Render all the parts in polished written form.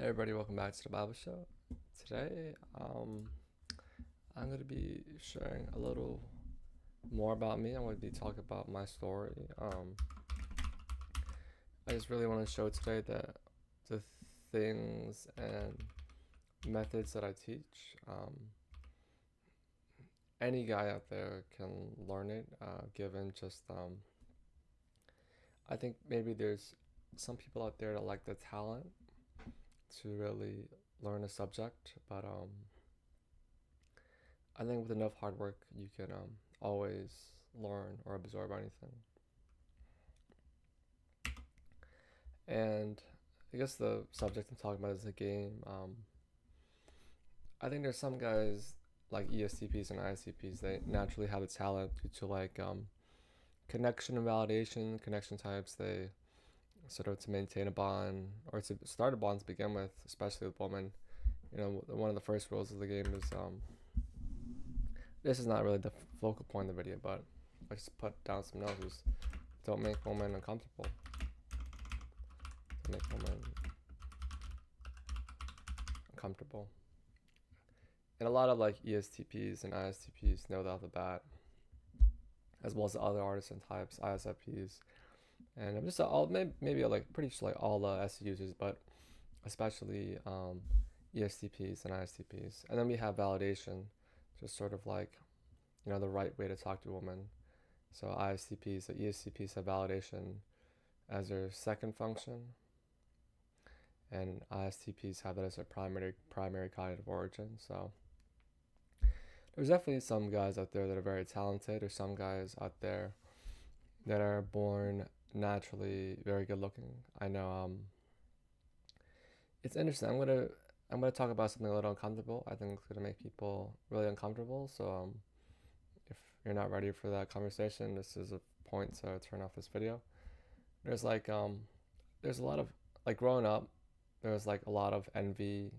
Everybody, welcome back to the Bible Show. Today, I'm going to be sharing a little more about me. I'm going to be talking about my story. I just really want to show today that the things and methods that I teach, any guy out there can learn it, given just, I think maybe there's some people out there that like the talent to really learn a subject, but I think with enough hard work, you can always learn or absorb anything. And I guess the subject I'm talking about is a game. I think there's some guys like ESTPs and ISTPs. They naturally have a talent due to like connection and validation, connection types. They sort of to maintain a bond or to start a bond to begin with, especially with women. One of the first rules of the game is this is not really the focal point of the video, but I just put down some notes. Don't make women uncomfortable. Don't make women uncomfortable. And a lot of like ESTPs and ISTPs know that off the bat, as well as the other artisan types, ISFPs, and I'm just all maybe like pretty sure like all the SE users, but especially ESTPs and ISTPs. And then we have validation, just sort of like the right way to talk to a woman. So ISTPs, the ESTPs have validation as their second function, and ISTPs have that as their primary cognitive origin. So there's definitely some guys out there that are very talented, or some guys out there that are born naturally very good looking. I know it's interesting. I'm gonna talk about something a little uncomfortable. I think it's gonna make people really uncomfortable. So if you're not ready for that conversation, this is a point to turn off this video. There's like there's a lot of like growing up. There's like a lot of envy,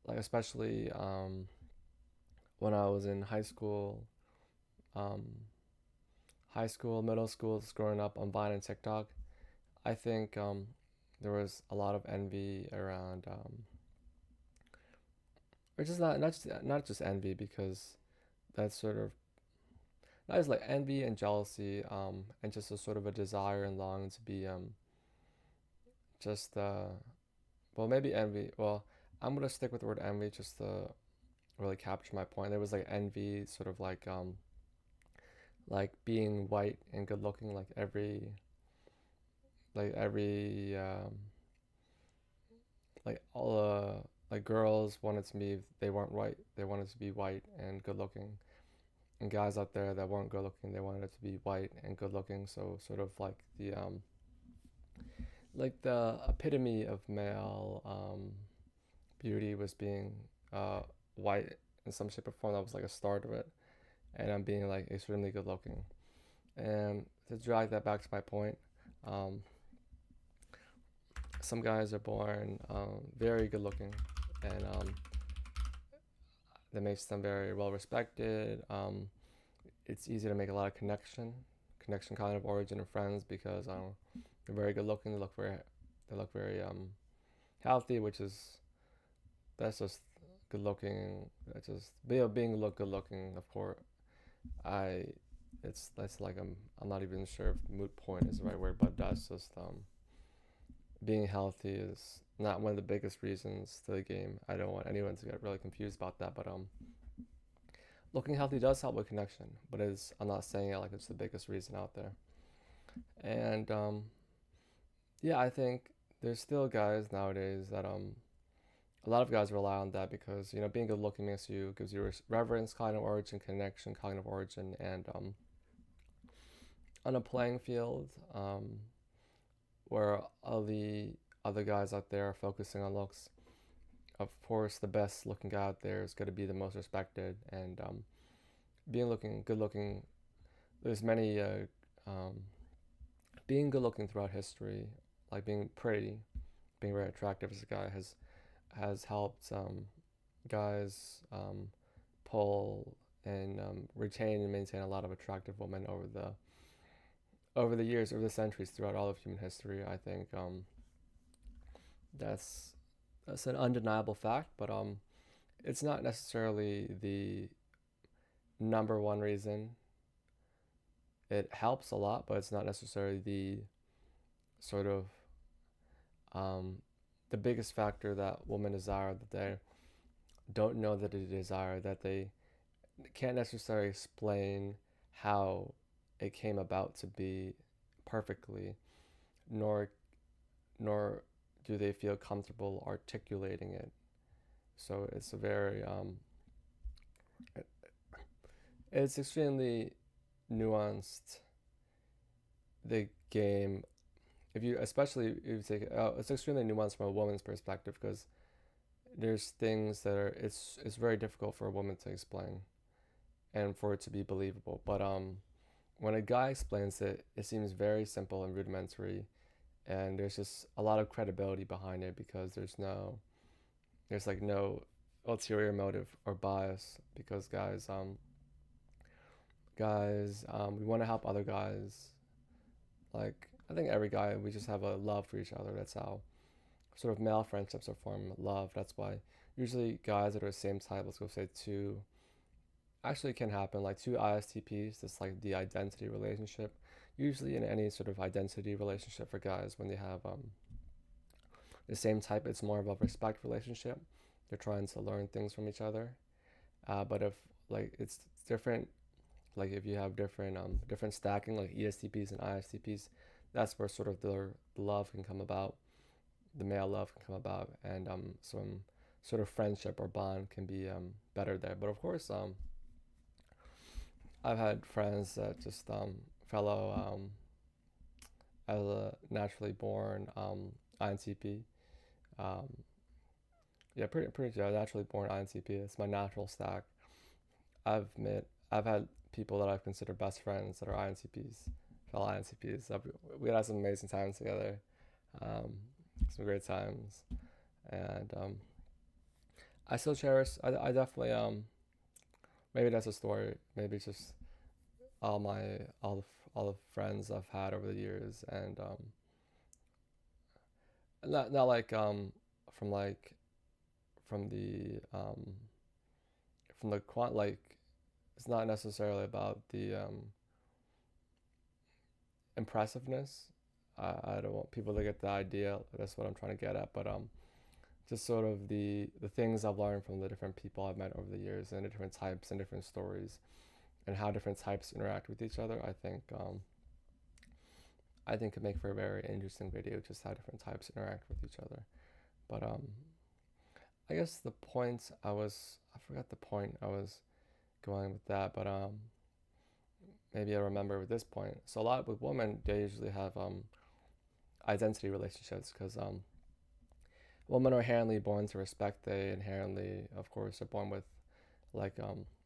like especially when I was in um, middle school, just growing up on Vine and TikTok. I think there was a lot of envy around, or just not just envy, because that's sort of not just like envy and jealousy, and just a sort of a desire and longing to be just well, maybe envy. Well, I'm gonna stick with the word envy just to really capture my point. There was like envy, sort of like being white and good looking, like every like all like girls wanted to be, they weren't white, they wanted to be white and good looking, and guys out there that weren't good looking, they wanted to be white and good looking. So sort of like the epitome of male beauty was being white in some shape or form. That was like a start of it, and I'm being like extremely good looking. And to drag that back to my point, um, some guys are born very good looking, and that makes them very well respected. It's easy to make a lot of connection kind of origin of friends, because they're very good looking. They look very healthy, which is that's just good looking. That's just being look good looking. Of course, I it's that's like I'm not even sure if moot point is the right word, but that's just being healthy is not one of the biggest reasons to the game. I don't want anyone to get really confused about that, but looking healthy does help with connection, but I'm not saying it like it's the biggest reason out there. And yeah, I think there's still guys nowadays that a lot of guys rely on that, because being good looking gives you reverence, cognitive origin, connection, cognitive origin, and on a playing field where all the other guys out there are focusing on looks. Of course, the best looking guy out there is going to be the most respected, and good looking. There's many um, being good looking throughout history, like being pretty, being very attractive as a guy has helped guys pull and retain and maintain a lot of attractive women over the years, over the centuries, throughout all of human history. I think That's that's an undeniable fact, but it's not necessarily the number one reason. It helps a lot, but it's not necessarily the sort of um, the biggest factor that women desire, that they don't know that they desire, that they can't necessarily explain how it came about to be perfectly, nor nor do they feel comfortable articulating it. So it's a very it's extremely nuanced, the game. If you, especially if you take it out, it's extremely nuanced from a woman's perspective, because there's things that are, it's very difficult for a woman to explain and for it to be believable. But when a guy explains it, it seems very simple and rudimentary, and there's just a lot of credibility behind it, because there's like no ulterior motive or bias, because we want to help other guys. Like, I think every guy, we just have a love for each other. That's how sort of male friendships are formed, love. That's why usually guys that are the same type, let's go say two, actually can happen, like two ISTPs. That's like the identity relationship. Usually in any sort of identity relationship for guys, when they have the same type, it's more of a respect relationship. They're trying to learn things from each other. But if like it's different, like if you have different stacking, like ESTPs and ISTPs, that's where sort of the love can come about, the male love can come about, and some sort of friendship or bond can be better there. But of course, I've had friends that just fellow as a naturally born INTP. Um, yeah, pretty sure naturally born INTP. It's my natural stack. I've had people that I've considered best friends that are INTPs, fellow INTPs. So we had some amazing times together, um, some great times, and I still cherish. I definitely maybe that's a story. Maybe it's just all the friends I've had over the years, and not like from like from the quant, like it's not necessarily about the impressiveness. I don't want people to get the idea. That's what I'm trying to get at. But just sort of the things I've learned from the different people I've met over the years, and the different types and different stories, and how different types interact with each other. I think could make for a very interesting video, just how different types interact with each other. But I guess the point I forgot the point I was going with that, but maybe I remember with this point. So a lot with women, they usually have identity relationships, because women are inherently born to respect. They inherently, of course, are born with like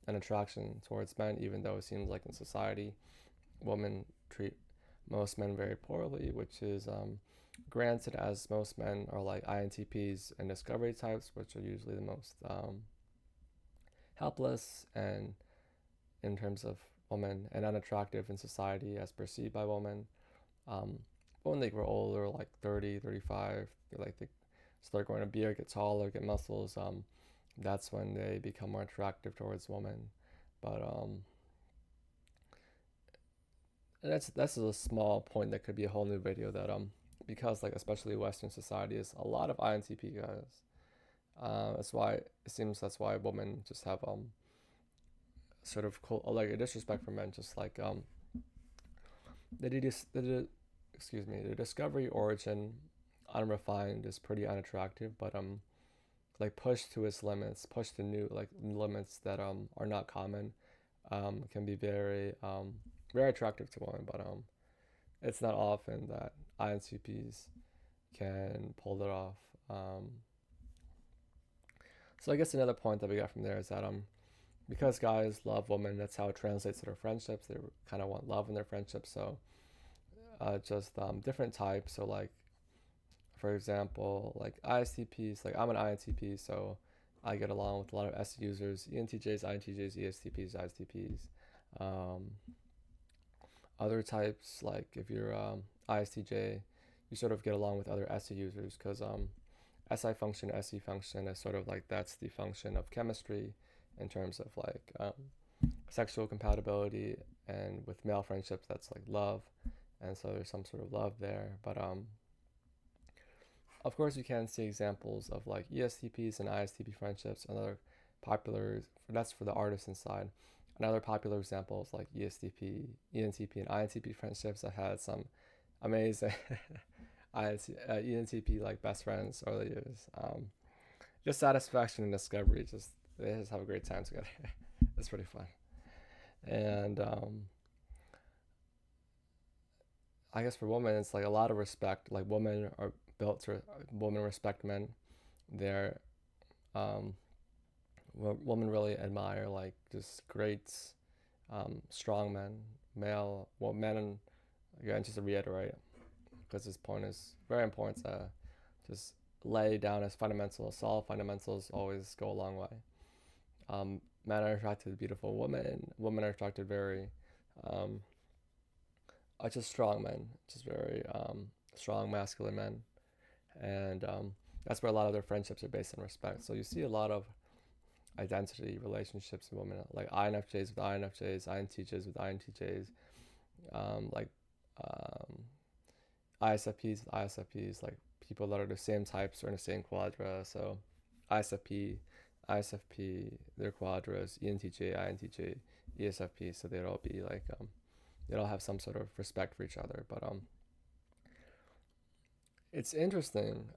an attraction towards men, even though it seems like in society women treat most men very poorly, which is granted, as most men are like INTPs and discovery types, which are usually the most helpless and in terms of women, and unattractive in society as perceived by women. Um, but when they grow older, like 30, 35, they start growing a beard, get taller, get muscles. That's when they become more attractive towards women. But that's a small point that could be a whole new video, that because like especially Western society is a lot of INTP guys. That's why it seems that's why women just have sort of like a disrespect for men, just like the excuse me, the discovery origin unrefined is pretty unattractive, but like pushed to its limits, pushed to new like limits that are not common, can be very attractive to women, but it's not often that INTPs can pull it off. So I guess another point that we got from there is that because guys love women, that's how it translates to their friendships. They kind of want love in their friendships. So just different types. So like for example, like ISTPs, like I'm an INTP, so I get along with a lot of S users, ENTJs, INTJs, ESTPs, ISTPs. Um, Other types, like if you're ISTJ, you sort of get along with other SE users, because SI function, SE function is sort of like that's the function of chemistry in terms of like sexual compatibility, and with male friendships that's like love, and so there's some sort of love there. But of course you can see examples of like ESTPs and ISTP friendships. Another popular, that's for the artist inside. Another popular example is like ESTP, ENTP, and INTP friendships that had some amazing ENTP like best friends early years. Just satisfaction and discovery. Just they just have a great time together. It's pretty fun. And I guess for women, it's like a lot of respect. Like women are built to women respect men. They're um, women really admire like just great strong men, male well men. And again, just to reiterate, because this point is very important to just lay down as fundamentals. Solid fundamentals always go a long way. Men are attracted to beautiful women. Women are attracted very um, just strong men, just very strong masculine men, and that's where a lot of their friendships are based on respect. So you see a lot of identity relationships in women, like INFJs with INFJs, INTJs with INTJs, like um, ISFPs with ISFPs, like people that are the same types or in the same quadra. So ISFP, ISFP, their quadras, ENTJ, INTJ, ESFP. So they'd all be like they'd all have some sort of respect for each other. But it's interesting.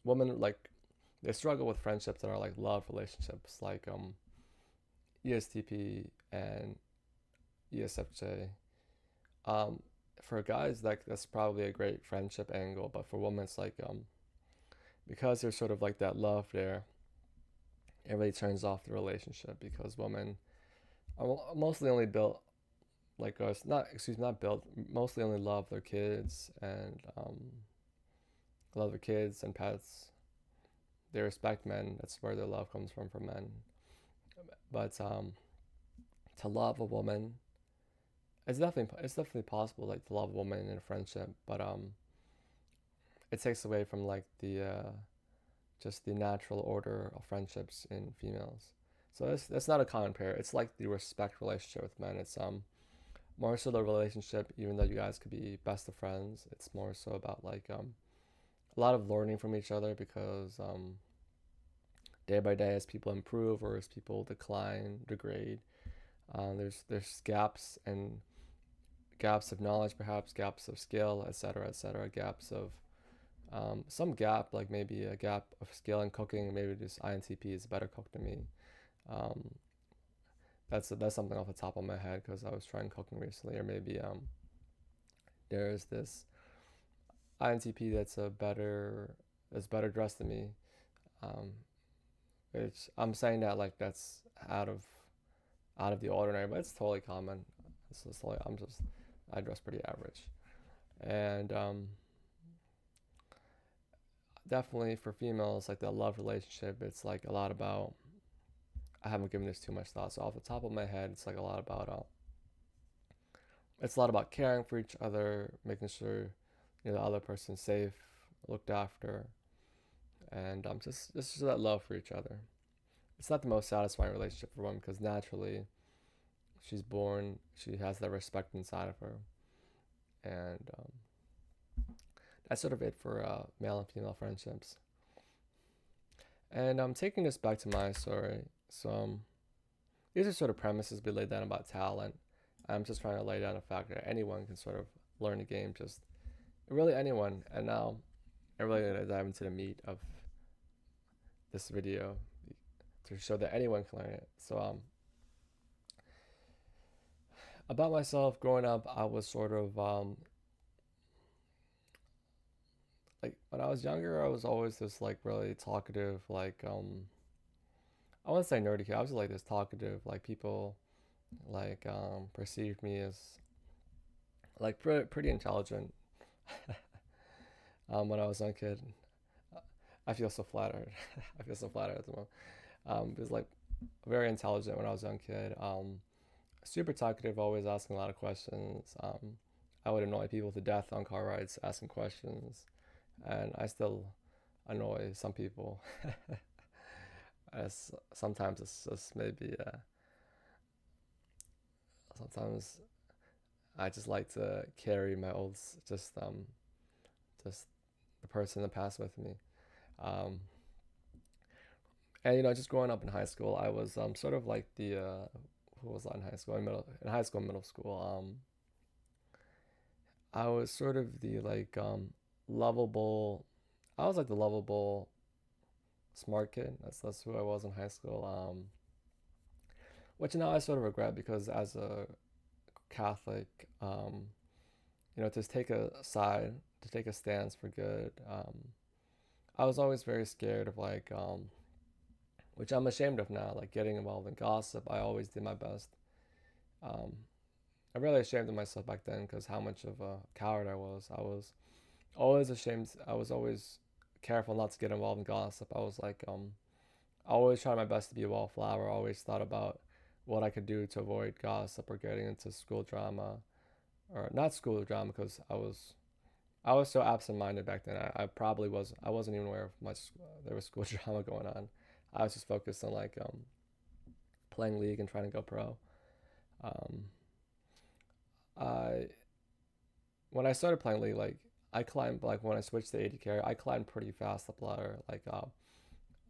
Women like they struggle with friendships that are like love relationships, like ESTP and ESFJ. Um, for guys, like that's probably a great friendship angle, but for women, it's like because there's sort of like that love there, it really turns off the relationship because women are mostly only built like us, not excuse me, not built, mostly only love their kids and pets. They respect men. That's where their love comes from men. But to love a woman, it's definitely possible like to love a woman in a friendship, but it takes away from like the just the natural order of friendships in females. So that's not a common pair. It's like the respect relationship with men. It's more so the relationship, even though you guys could be best of friends. It's more so about like a lot of learning from each other because day by day as people improve or as people decline, degrade, there's gaps of knowledge, perhaps gaps of skill, etc., etc., gaps of some gap, like maybe a gap of skill in cooking. Maybe this INTP is a better cook than me. Um, that's something off the top of my head because I was trying cooking recently, or maybe there's this INTP that's better dressed than me. Um, which I'm saying that like that's out of the ordinary, but it's totally common. It's just like I dress pretty average, and definitely for females like the love relationship, it's like a lot about. I haven't given this too much thought, so off the top of my head, it's like a lot about it's a lot about caring for each other, making sure the other person's safe, looked after, and just that love for each other. It's not the most satisfying relationship for one because naturally she has that respect inside of her, and that's sort of it for male and female friendships. And I'm taking this back to my story. So these are sort of premises we laid down about talent. I'm just trying to lay down the fact that anyone can sort of learn the game, just really anyone. And now I'm really gonna dive into the meat of this video to show that anyone can learn it. So about myself, growing up, I was sort of like when I was younger, I was always this like really talkative, like I wouldn't say nerdy kid. I was just like this talkative, like people like perceived me as like pretty intelligent when I was a young kid. I feel so flattered. I feel so flattered at the moment. It was like very intelligent when I was a young kid. Super talkative, always asking a lot of questions. I would annoy people to death on car rides asking questions, and I still annoy some people. As sometimes it's just maybe sometimes I just like to carry my old just the person in the past with me. Um, and just growing up in high school, I was sort of like the who was I in high school? In high school, middle school. I was sort of the like lovable. I was like the lovable smart kid. That's who I was in high school. Which now I sort of regret because as a Catholic, to take a side, to take a stance for good. I was always very scared of like, which I'm ashamed of now, like getting involved in gossip. I always did my best. Um, I'm really ashamed of myself back then because how much of a coward I was. I was always ashamed. I was always careful not to get involved in gossip. I was like, I always tried my best to be a wallflower. I always thought about what I could do to avoid gossip or getting into school drama, or not school drama because I was so absent-minded back then. I probably was I wasn't even aware of much there was school drama going on. I was just focused on like playing league and trying to go pro. Um, I when I started playing league, like I climbed like when I switched to AD carry, I climbed pretty fast up ladder. Like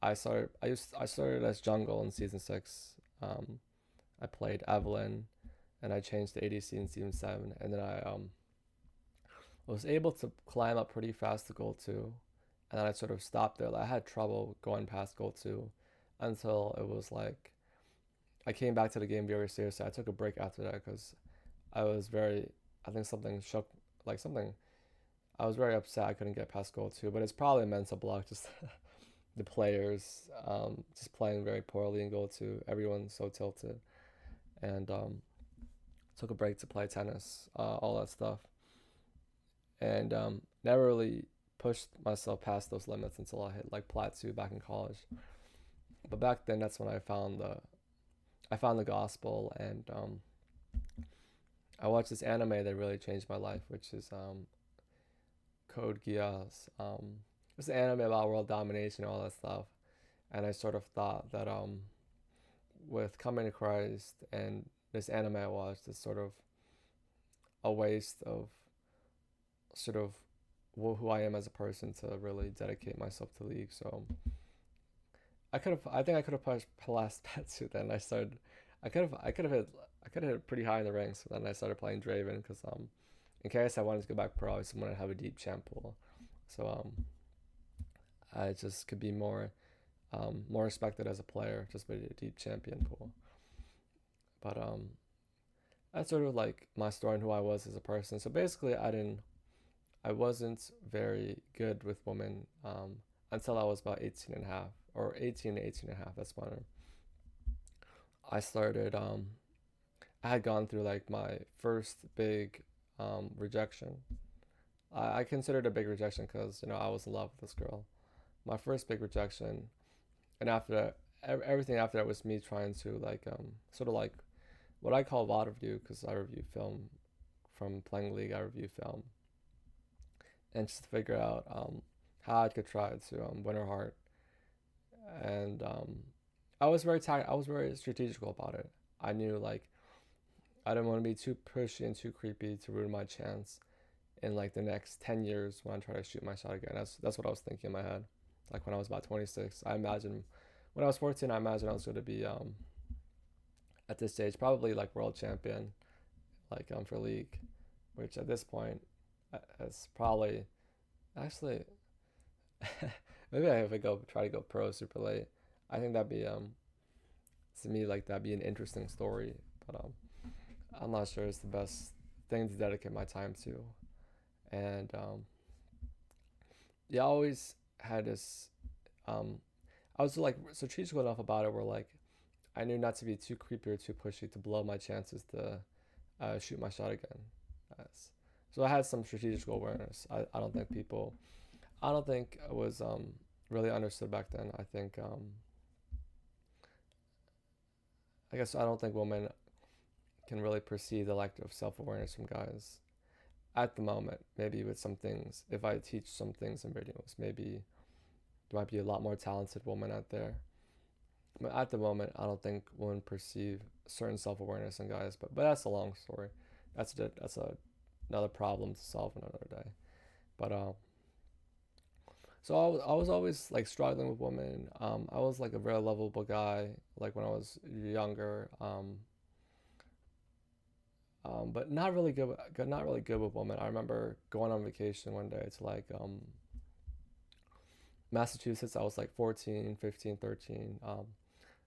I started as jungle in season 6. Um, I played Evelyn, and I changed to ADC in season 7, and then I was able to climb up pretty fast to gold 2, and then I sort of stopped there. Like, I had trouble going past gold 2 until it was like I came back to the game very seriously. I took a break after that because I was very, I think something shook, like something. I was very upset I couldn't get past gold 2, but it's probably a mental block. Just the players just playing very poorly in gold 2. Everyone's so tilted, and took a break to play tennis, all that stuff, and never really pushed myself past those limits until I hit like plat 2 back in college. But back then, that's when I found the gospel, and I watched this anime that really changed my life, which is Code Geass. It's an anime about world domination and all that stuff, and I sort of thought that with coming to Christ and this anime I watched is sort of a waste of sort of who I am as a person to really dedicate myself to League. So I think I could have pushed past Petsu. Then I could have hit pretty high in the ranks. So then I started playing Draven because in case I wanted to go back pro, I just wanted to have a deep champ pool. So I just could be more respected as a player just with a deep champion pool. But that's sort of like my story and who I was as a person. So basically, I wasn't very good with women until I was about 18 and a half, or 18 to 18 and a half. That's when I started. I had gone through like my first big rejection. I considered a big rejection because I was in love with this girl. My first big rejection, and after that, everything after that was me trying to like sort of like what I call VOD review because I review film from playing League. I review film and just to figure out how I could try to win her heart. And I was very strategical about it. I knew like I didn't want to be too pushy and too creepy to ruin my chance in like the next 10 years when I try to shoot my shot again. That's what I was thinking in my head. Like when I was about 26, I imagined when I was 14, I imagined I was going to be at this stage probably like world champion, like for League, which at this point is probably actually maybe I have to go try to go pro super late. I think that'd be to me like that'd be an interesting story, but I'm not sure it's the best thing to dedicate my time to. And yeah, I always had this. Um, I was like strategical enough about it where like I knew not to be too creepy or too pushy to blow my chances to shoot my shot again. So I had some strategical awareness. I don't think it was really understood back then. I guess I don't think women can really perceive the lack of self awareness from guys at the moment. Maybe with some things, if I teach some things in videos, maybe There might be a lot more talented women out there. But at the moment, I don't think women perceive certain self awareness in guys. But that's a long story. That's another problem to solve another day. But so I was always like struggling with women. I was like a very lovable guy, like when I was younger. But not really not really good with women. I remember going on vacation one day to like Massachusetts. I was like 14, 15, 13.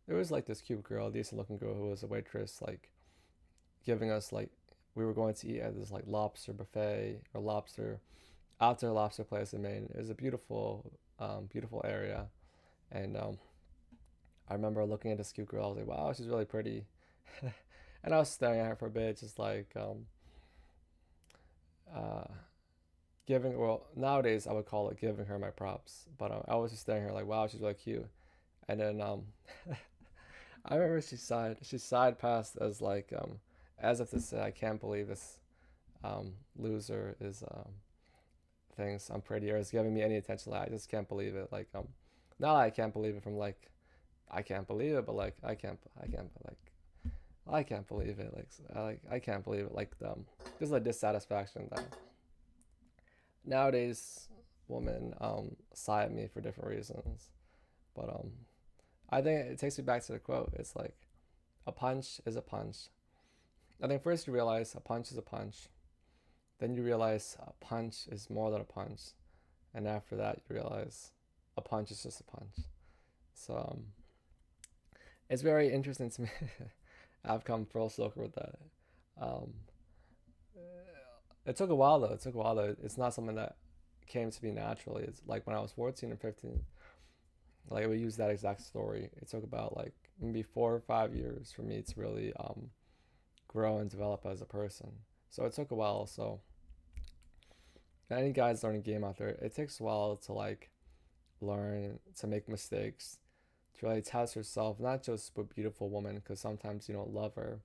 There was like this cute girl, decent looking girl who was a waitress, like giving us like we were going to eat at this like lobster buffet or lobster outdoor lobster place in Maine. It was a beautiful, beautiful area, and I remember looking at this cute girl. I was like, wow, she's really pretty, and I was staring at her for a bit, just like uh, giving. Well, nowadays I would call it giving her my props, but I was just staring at her like, wow, she's really cute, and then I remember she sighed past as if to say, I can't believe this loser is thinks I'm pretty or is giving me any attention. Like, I just can't believe it. Like not I can't believe it from like I can't believe it, but like I can't believe it. I can't believe it. Like there's a dissatisfaction that nowadays women sigh at me for different reasons. But I think it takes me back to the quote. It's like a punch is a punch. I think first you realize a punch is a punch. Then you realize a punch is more than a punch. And after that, you realize a punch is just a punch. So it's very interesting to me. I've come full circle with that. Um, it took a while though. It took a while though. It's not something that came to me naturally. It's like when I was 14 and 15, like I would use that exact story. It took about like maybe 4 or 5 years for me to really grow and develop as a person. So it took a while. So any guys learning game out there, it takes a while to like learn to make mistakes, to really test yourself, not just with beautiful women, because sometimes you don't love her,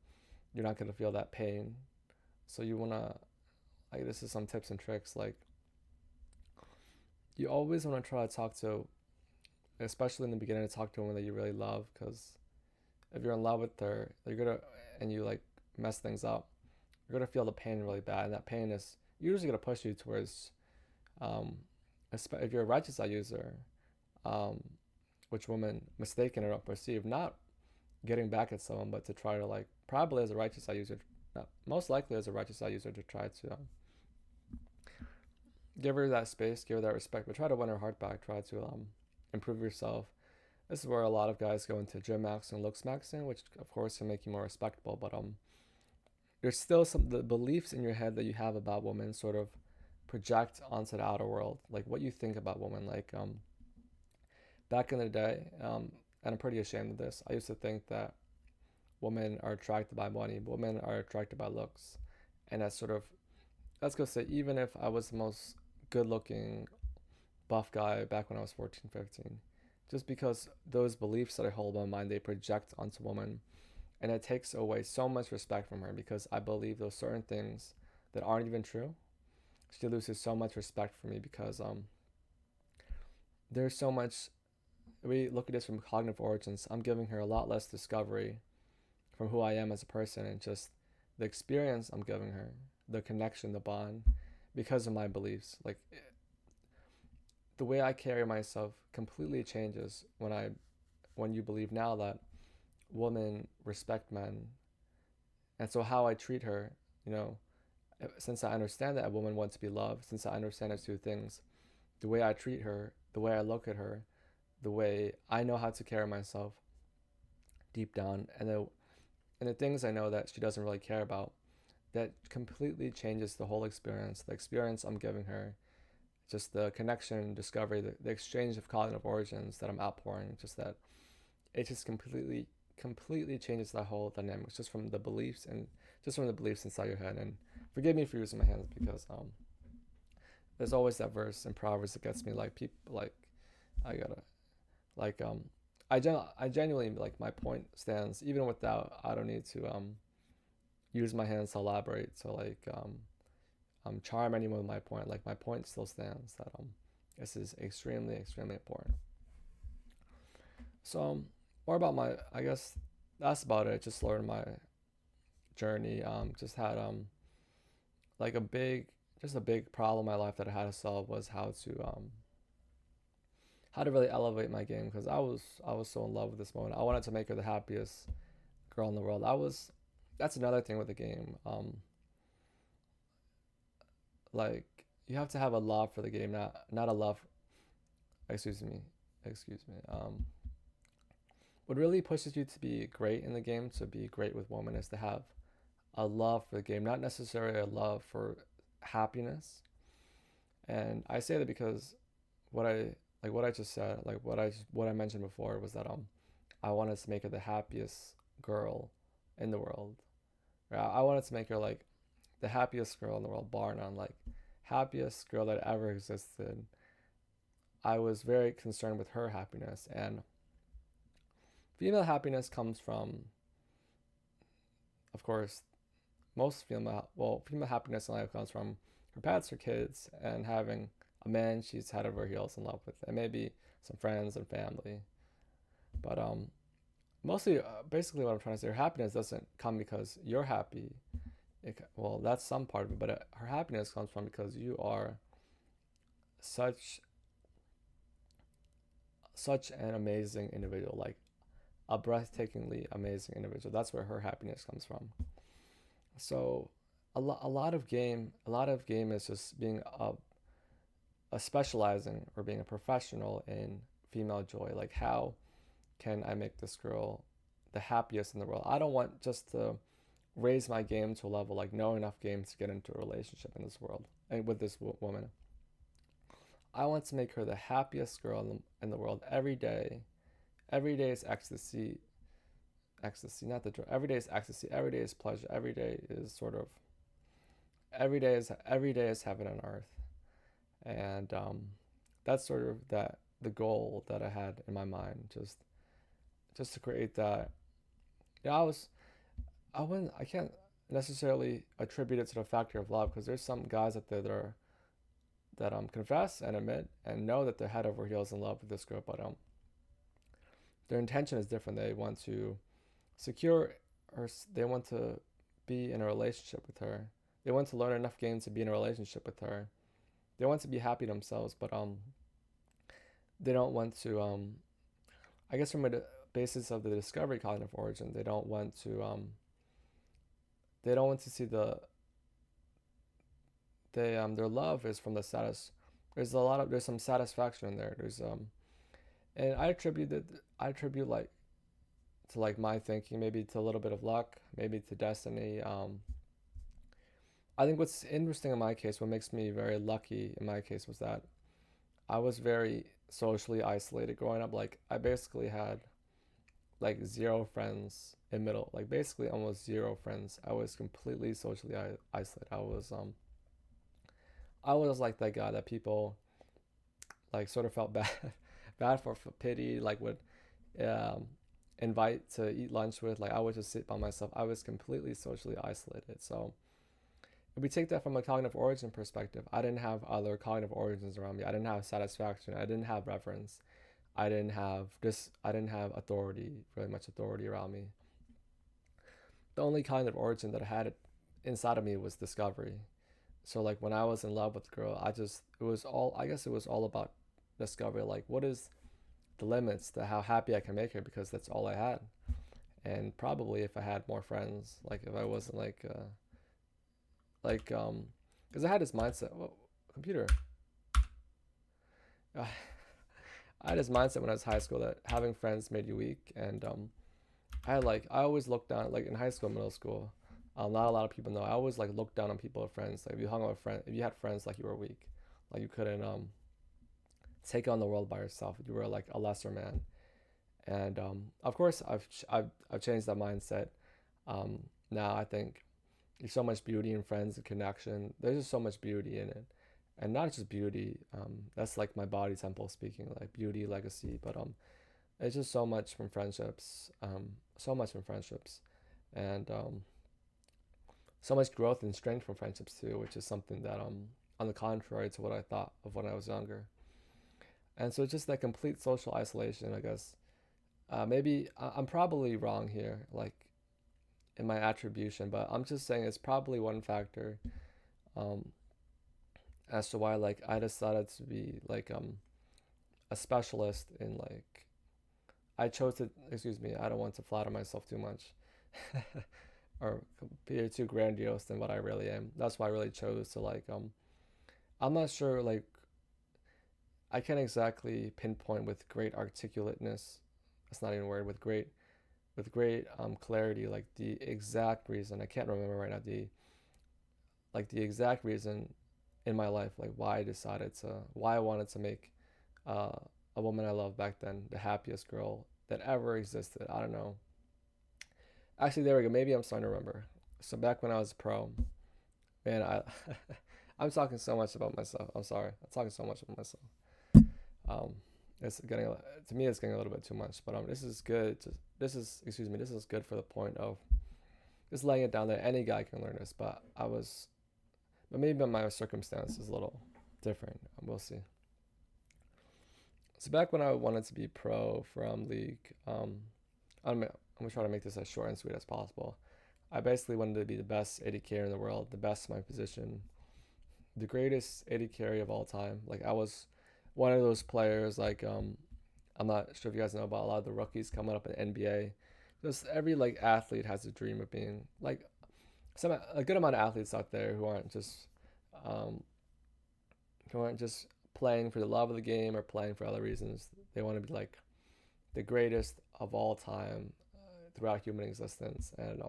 you're not gonna feel that pain. So you wanna like this is some tips and tricks. Like you always wanna try to talk to, especially in the beginning, to talk to a woman that you really love, because if you're in love with her, you're gonna and you like mess things up, you're gonna feel the pain really bad, and that pain is usually gonna push you towards, um, if you're a righteous eye user, um, which women mistaken or don't perceive, not getting back at someone, but to try to like probably as a righteous eye user, not, most likely as a righteous eye user to try to give her that space, give her that respect, but try to win her heart back, try to improve yourself. This is where a lot of guys go into gym max and looks maxing, which of course can make you more respectable, but there's still some the beliefs in your head that you have about women sort of project onto the outer world, like what you think about women. Like back in the day, and I'm pretty ashamed of this. I used to think that women are attracted by money, women are attracted by looks, and that's sort of let's go say even if I was the most good-looking buff guy back when I was 14, 15, just because those beliefs that I hold in my mind they project onto women, and it takes away so much respect from her because I believe those certain things that aren't even true. She loses so much respect for me because there's so much. We look at this from cognitive origins. I'm giving her a lot less discovery from who I am as a person and just the experience I'm giving her, the connection, the bond, because of my beliefs. Like the way I carry myself completely changes when you believe now that women respect men, and so how I treat her, you know, since I understand that a woman wants to be loved, since I understand those two things, the way I treat her, the way I look at her, the way I know how to carry myself deep down, and the things I know that she doesn't really care about, that completely changes the whole experience. The experience I'm giving her, just the connection, discovery, the exchange of cognitive origins that I'm outpouring, just that it just completely changes the whole dynamics just from the beliefs and just from the beliefs inside your head. And forgive me for using my hands because there's always that verse in Proverbs that gets me like people like I gotta like I genuinely like my point stands even without I don't need to use my hands to elaborate to like charm anyone with my point. Like my point still stands that This is extremely, extremely important. So, more about my, I guess that's about it. Just learned my journey. Just had like just a big problem in my life that I had to solve was how to really elevate my game because I was so in love with this moment. I wanted to make her the happiest girl in the world. That's another thing with the game. Like you have to have a love for the game, not a love. Excuse me, excuse me. What really pushes you to be great in the game, to be great with women, is to have a love for the game, not necessarily a love for happiness. And I say that because what I what I just said, what I mentioned before was that I wanted to make her the happiest girl in the world. Right? I wanted to make her like the happiest girl in the world, bar none, like happiest girl that ever existed. I was very concerned with her happiness, and female happiness comes from, of course, female happiness in life comes from her pets, her kids, and having a man she's head over heels in love with, and maybe some friends and family. But mostly, basically, what I'm trying to say, her happiness doesn't come because you're happy. Well, that's some part of it, but her happiness comes from because you are such such an amazing individual, like a breathtakingly amazing individual. That's where her happiness comes from. So, a lot of game is just being a specializing or being a professional in female joy. Like, how can I make this girl the happiest in the world? I don't want just to raise my game to a level like know enough games to get into a relationship in this world and with this woman. I want to make her the happiest girl in the world every day. Every day is ecstasy, not the drug. Every day is ecstasy. Every day is pleasure. Every day is sort of every day is heaven on earth, and that's sort of that the goal that I had in my mind. Just to create that. Yeah, I can't necessarily attribute it to the factor of love because there's some guys out there that confess and admit and know that they're head over heels in love with this girl, but their intention is different. They want to secure or they want to be in a relationship with her. They want to learn enough games to be in a relationship with her. They want to be happy themselves, but they don't want to I guess from a basis of the discovery cognitive origin, they don't want to see their love is from the status. There's some satisfaction in there. There's and I attribute like to like my thinking, maybe to a little bit of luck, maybe to destiny. I think what's interesting in my case, what makes me very lucky in my case was that I was very socially isolated growing up. Like I basically had like zero friends in middle, like basically almost zero friends. I was completely socially isolated. I was like that guy that people like sort of felt bad bad for pity, like would um, invite to eat lunch with. Like I would just sit by myself. I was completely socially isolated. So if we take that from a cognitive origin perspective, I didn't have other cognitive origins around me. I didn't have satisfaction. I didn't have reverence. I didn't have authority, really much authority around me. The only kind of origin that I had inside of me was discovery. So like when I was in love with the girl, it was all I guess it was all about discovery. Like what is the limits to how happy I can make her because that's all I had. And probably if I had more friends, like if I wasn't because I had this mindset. Well, computer. I had this mindset when I was high school that having friends made you weak, and I always looked down like in high school, middle school. Not a lot of people know. I always like looked down on people with friends. Like if you hung out with friends, if you had friends, like you were weak, like you couldn't take on the world by yourself. You were like a lesser man. And of course, I've changed that mindset. Now I think there's so much beauty in friends and connection. There's just so much beauty in it, and not just beauty. That's like my body temple speaking, like beauty, legacy. But it's just so much from friendships. So much from friendships, and so much growth and strength from friendships too, which is something that on the contrary to what I thought of when I was younger. And so it's just that complete social isolation, I guess. Maybe I'm probably wrong here, like in my attribution, but I'm just saying it's probably one factor um, as to why like I decided to be like a specialist in like I chose to, excuse me, I don't want to flatter myself too much or be too grandiose than what I really am. That's why I really chose to like I'm not sure like I can't exactly pinpoint with great articulateness. That's not even a word, with great clarity like the exact reason. I can't remember right now the exact reason in my life like why I wanted to make uh, a woman I loved back then the happiest girl that ever existed. I don't know. Actually, there we go. Maybe I'm starting to remember. So back when I was pro, man, I I'm talking so much about myself. I'm sorry. I'm talking so much about myself. Um, it's getting to me. It's getting a little bit too much. But this is good. This is excuse me. This is good for the point of just laying it down that any guy can learn this. But maybe my circumstance is a little different. We'll see. So back when I wanted to be pro from league, I'm gonna try to make this as short and sweet as possible. I basically wanted to be the best AD carry in the world, the best in my position, the greatest AD carry of all time. Like I was one of those players. Like I'm not sure if you guys know about a lot of the rookies coming up in the NBA. Just every like athlete has a dream of being like a good amount of athletes out there um, who aren't just playing for the love of the game or playing for other reasons. They want to be like the greatest of all time throughout human existence. And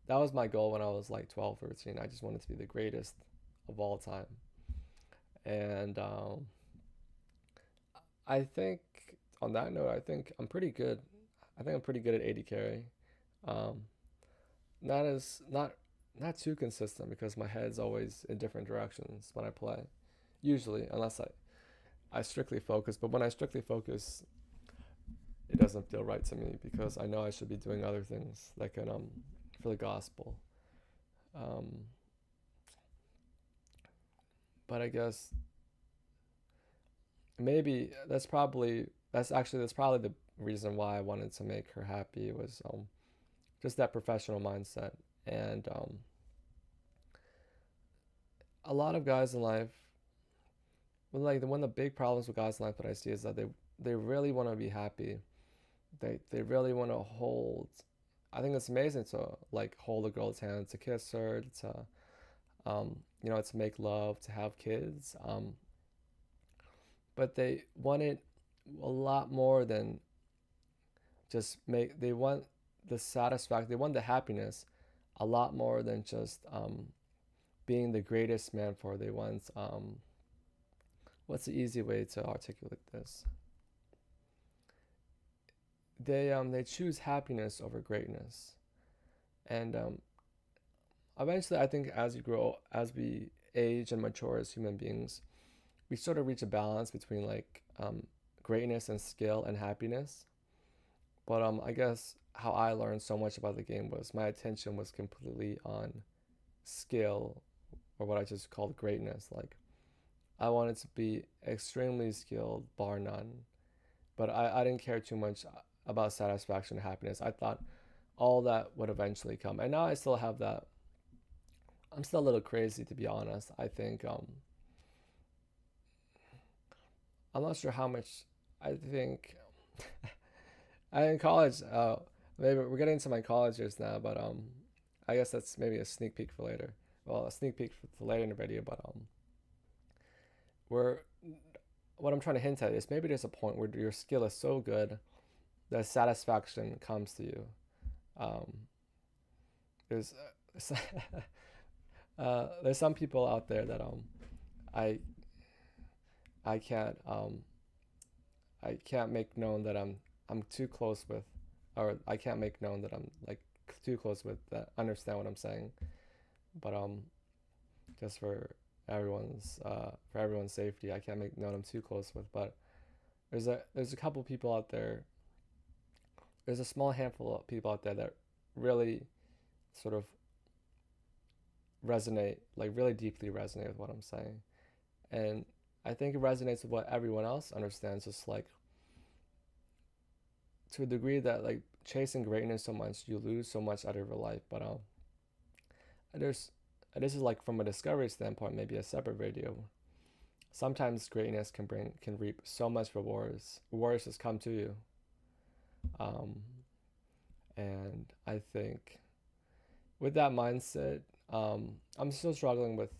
that was my goal when I was like 12, 13. I just wanted to be the greatest of all time. And I think on that note, I think I'm pretty good. I think I'm pretty good at AD carry. Um, not as not too consistent because my head's always in different directions when I play. Usually, unless I strictly focus. But when I strictly focus, it doesn't feel right to me because I know I should be doing other things that can for the gospel. Um, but I guess maybe that's probably the reason why I wanted to make her happy was just that professional mindset. And a lot of guys in life, well, like one of the big problems with guys in life that I see is that they really want to be happy. They really want to hold. I think it's amazing to like hold a girl's hand, to kiss her, to to make love, to have kids. But they want it a lot more than just make. They want the satisfaction. They want the happiness a lot more than just being the greatest man for. They want what's the easy way to articulate this? They choose happiness over greatness, and eventually, I think as we age and mature as human beings, we sort of reach a balance between like greatness and skill and happiness. But I guess how I learned so much about the game was my attention was completely on skill, or what I just called greatness. Like I wanted to be extremely skilled, bar none. But I didn't care too much about satisfaction and happiness. I thought all that would eventually come. And now I still have that. I'm still a little crazy to be honest. I think I'm not sure how much I think I in college maybe we're getting into my college years now, but I guess that's maybe a sneak peek for later. Well, a sneak peek for later in the video, but we're what I'm trying to hint at is maybe there's a point where your skill is so good that satisfaction comes to you. Um, there's there's some people out there that I I can't I can't make known that I'm too close with, or I can't make known that I'm like too close with that understand what I'm saying. But just for everyone's safety, I can't make known I'm too close with. But there's a couple people out there. There's a small handful of people out there that really sort of resonate, like really deeply resonate with what I'm saying. And I think it resonates with what everyone else understands. Just like to a degree that like chasing greatness so much, you lose so much out of your life. But there's this is like from a discovery standpoint, maybe a separate video. Sometimes greatness can reap so much rewards. Rewards just come to you. Um, and I think with that mindset, I'm still struggling with.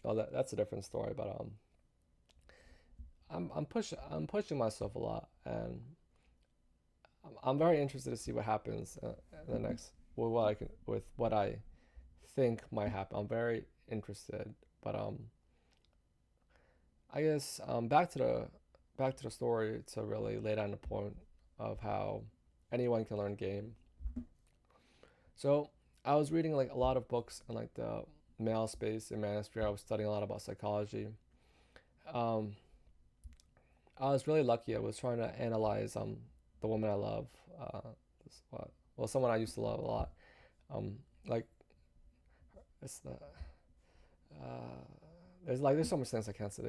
Oh, that's a different story. But I'm pushing myself a lot, and I'm very interested to see what happens in the next with what I think might happen. I'm very interested, but I guess back to the story to really lay down the point of how anyone can learn game. So I was reading like a lot of books in like the male space and manosphere. I was studying a lot about psychology. Um, I was really lucky. I was trying to analyze the woman I love. Uh, someone I used to love a lot. Um, like it's the uh, there's so much things I can't say.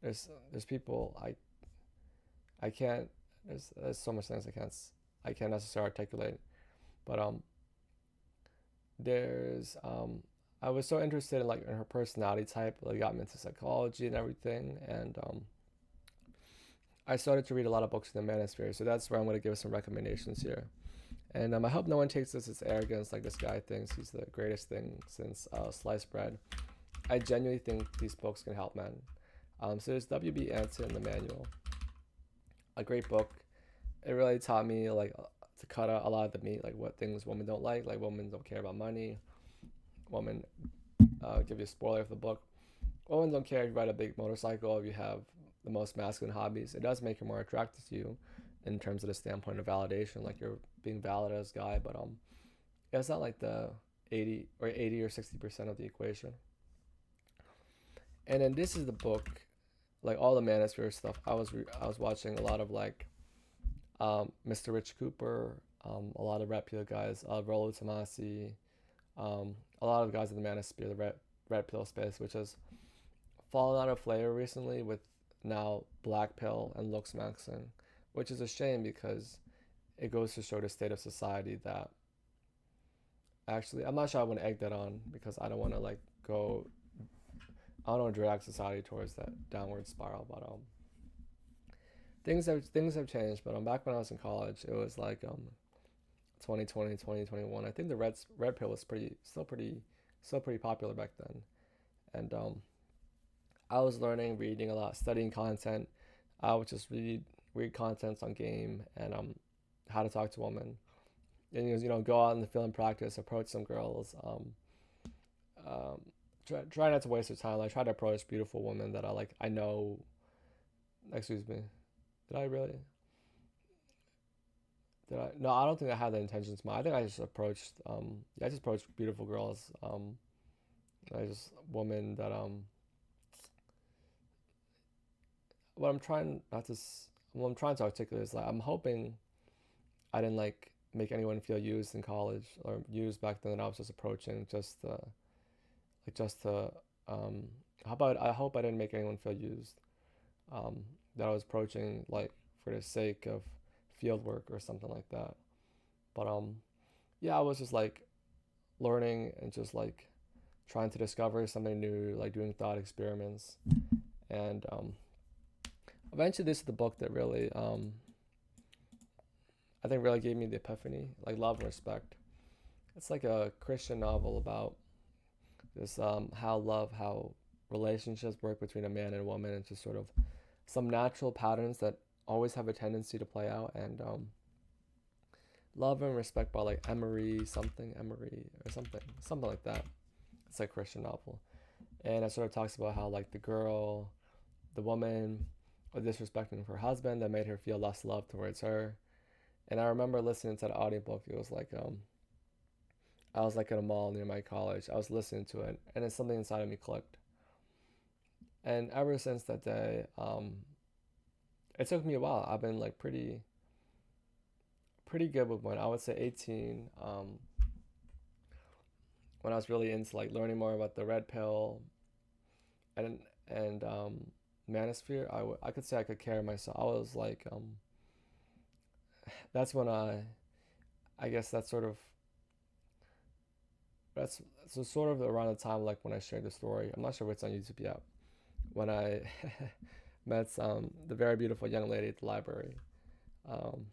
There's people I can't. There's so much things I can't necessarily articulate. But there's I was so interested in like in her personality type. Like got me into psychology and everything, and I started to read a lot of books in the manosphere. So that's where I'm going to give some recommendations here. And I hope no one takes this as arrogance, like this guy thinks he's the greatest thing since sliced bread. I genuinely think these books can help men. So there's W.B. Anson, The Manual, a great book. It really taught me like to cut out a lot of the meat, like what things women don't like women don't care about money. Women, give you a spoiler of the book. Women don't care if you ride a big motorcycle, if you have the most masculine hobbies. It does make her more attractive to you in terms of the standpoint of validation, like you're being valid as a guy, but it's not like the 80 or 60% of the equation. And then this is the book, like all the manosphere stuff. I was watching a lot of like Mr. Rich Cooper, a lot of Red Pill guys, Rollo Tomasi, a lot of guys in the manosphere, the red pill space, which has fallen out of flavor recently with now Black Pill and Lux Maxing, which is a shame because it goes to show the state of society that actually I'm not sure I want to egg that on because I don't want to like go I don't want to drag society towards that downward spiral, but things have changed. But back when I was in college, it was like 2020, 2021. I think the red pill was still pretty popular back then, and I was learning, reading a lot, studying content. I would just read contents on game and how to talk to women, and go out in the field and practice, approach some girls. Um, try not to waste your time. Like try to approach beautiful women that I know. Excuse me. Did I really? Did I? No, I don't think I had the intentions. I think I just approached. Yeah, I just approached beautiful girls. I just women that what I'm trying not to. What I'm trying to articulate is like I'm hoping I didn't like make anyone feel used in college or used back then. That I was just approaching just to how about I hope I didn't make anyone feel used. Um, that I was approaching like for the sake of field work or something like that. But yeah, I was just like learning and just like trying to discover something new, like doing thought experiments. And eventually, this is the book that really, I think, really gave me the epiphany, like Love and Respect. It's like a Christian novel about this how relationships work between a man and a woman, and just sort of some natural patterns that always have a tendency to play out. And Love and Respect by like Emery or something like that. It's like a Christian novel, and it sort of talks about how like the woman, was disrespecting her husband that made her feel less love towards her. And I remember listening to the audiobook. It was like I was like at a mall near my college. I was listening to it, and then something inside of me clicked. And ever since that day, it took me a while. I've been like pretty good with when I would say 18. When I was really into like learning more about the red pill, and and Manosphere, I could say I could carry myself. I was like, that's when I guess that's so sort of around the time like when I shared the story. I'm not sure if it's on YouTube yet. When I met the very beautiful young lady at the library. Um,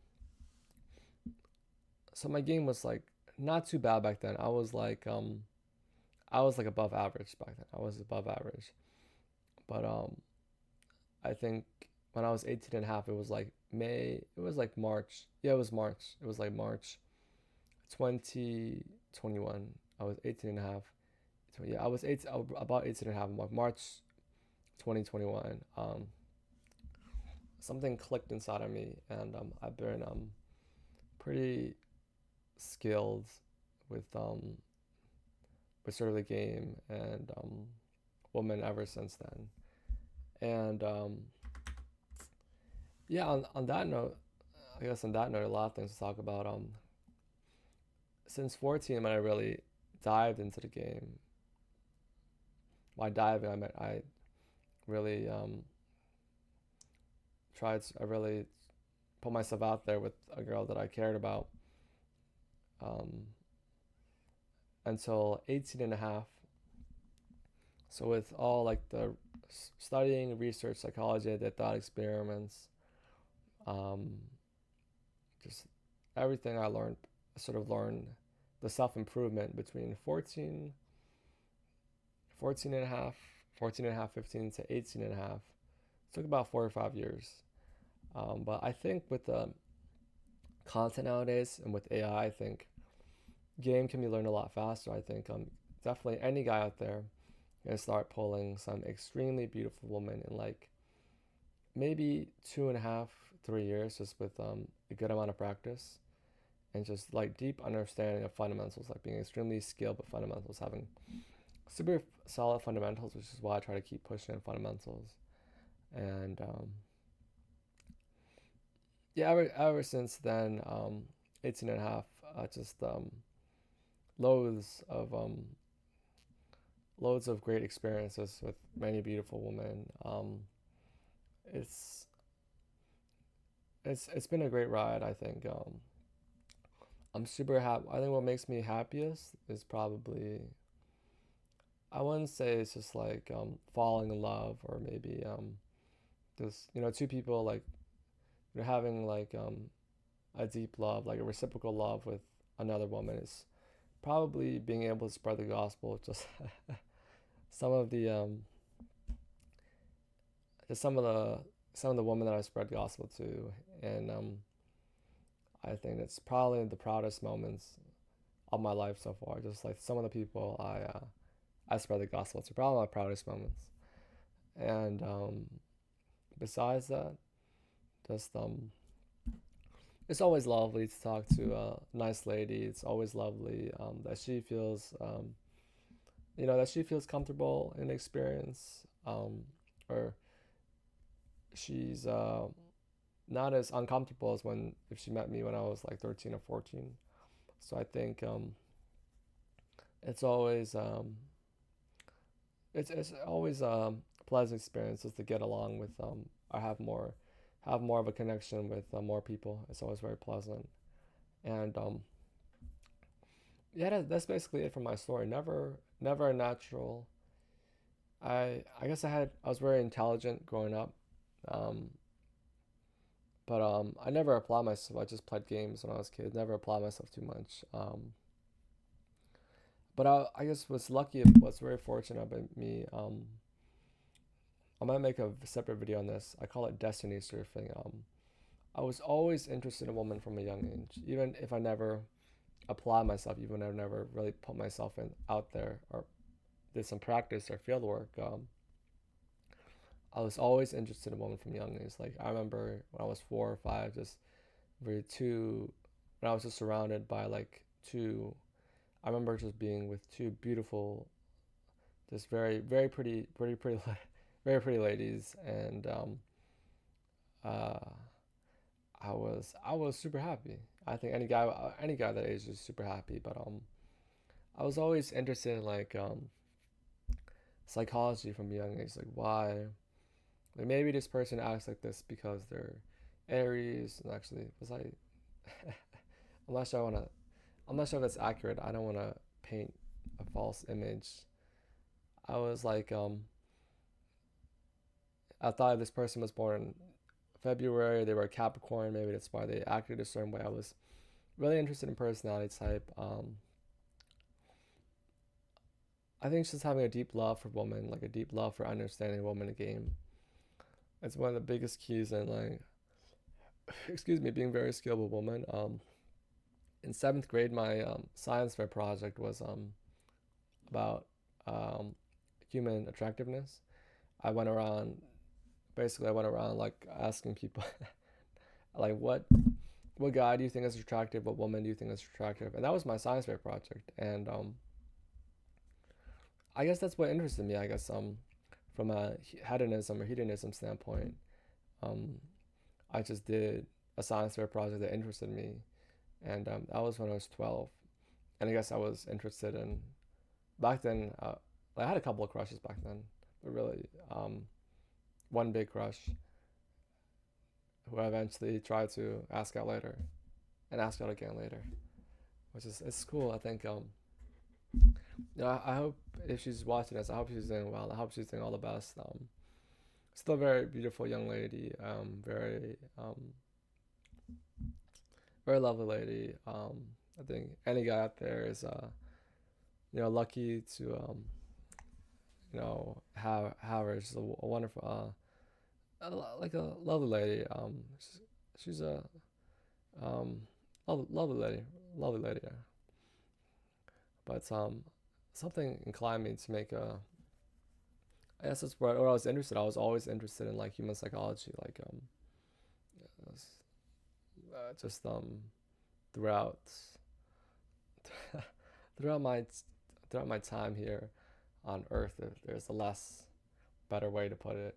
so my game was like not too bad back then. I was like above average back then. I was above average. But I think when I was 18 and a half, it was like May, it was like March. Yeah, it was March. It was like March 2021. I was 18 and a half. So yeah, I was about 18 and a half. March 2021. Something clicked inside of me, and I've been pretty skilled with sort of the game and women ever since then. And yeah, on that note, I guess on that note, a lot of things to talk about. Since 14, when I really dived into the game, by diving, I meant I really I really put myself out there with a girl that I cared about um, until 18 and a half. So with all like the studying, research, psychology, the thought experiments, um, just everything I learned, I sort of learned the self-improvement between 14 and a half, 14 and a half, 15 to 18 and a half. It took about 4 or 5 years. But I think with the content nowadays and with AI, I think game can be learned a lot faster. I think definitely any guy out there can start pulling some extremely beautiful woman in like maybe 2.5, 3 years, just with a good amount of practice and just like deep understanding of fundamentals, like being extremely skilled with fundamentals, having super solid fundamentals, which is why I try to keep pushing in fundamentals. And yeah, ever since then, 18 and a half, just loads of loads of great experiences with many beautiful women. It's it's been a great ride. I think I'm super happy. I think what makes me happiest is probably, I wouldn't say it's just like falling in love, or maybe just two people like having like a deep love, like a reciprocal love with another woman, is probably being able to spread the gospel. Just some of the just some of the women that I spread gospel to, and I think that's probably the proudest moments of my life so far. Just like some of the people I spread the gospel to, probably my proudest moments. And besides that, just it's always lovely to talk to a nice lady. It's always lovely that she feels that she feels comfortable in the experience, or she's not as uncomfortable as when if she met me when I was like 13 or 14. So I think it's always it's always a pleasant experience just to get along with or have more of a connection with more people. It's always very pleasant. And yeah, that's basically it for my story. Never a natural. I guess I was very intelligent growing up. Um, but I never applied myself. I just played games when I was a kid. Never applied myself too much. But I guess what's very fortunate about me. I might make a separate video on this. I call it destiny surfing. I was always interested in women from a young age, even if I never applied myself, even if I never really put myself in out there or did some practice or field work. I was always interested in women from young age. Like I remember when I was 4 or 5, just very two, when I was just surrounded by like two. I remember just being with two beautiful, just very pretty, very pretty ladies, and uh, I was super happy. I think any guy that age is super happy. But I was always interested in like psychology from a young age, like why, like maybe this person acts like this because they're Aries. And actually, was I? I'm not sure. I'm not sure if that's accurate. I don't want to paint a false image. I was like, I thought this person was born in February. They were a Capricorn. Maybe that's why they acted a certain way. I was really interested in personality type. I think it's just having a deep love for women, like a deep love for understanding women in the game. It's one of the biggest keys in like, excuse me, being very skilled with women. In seventh grade, my science fair project was about um, human attractiveness. I went around, basically, I went around like asking people, like, what guy do you think is attractive? What woman do you think is attractive? And that was my science fair project. And I guess that's what interested me. I guess from a hedonism or hedonism standpoint, um, I just did a science fair project that interested me, and that was when I was 12. And I guess I was interested in back then. I had a couple of crushes back then, but really, one big crush who I eventually tried to ask out later and ask out again later, which is it's cool. I think I hope if she's watching this, I hope she's doing well. I hope she's doing all the best. Still a very beautiful young lady. Very lovely lady. I think any guy out there is lucky to have her. She's a wonderful like a lovely lady. She's a lovely lady, lovely lady. Yeah. But something inclined me to make a. I guess that's where I was interested. I was always interested in like human psychology, like just throughout throughout my throughout my time here on Earth. If there's a less better way to put it.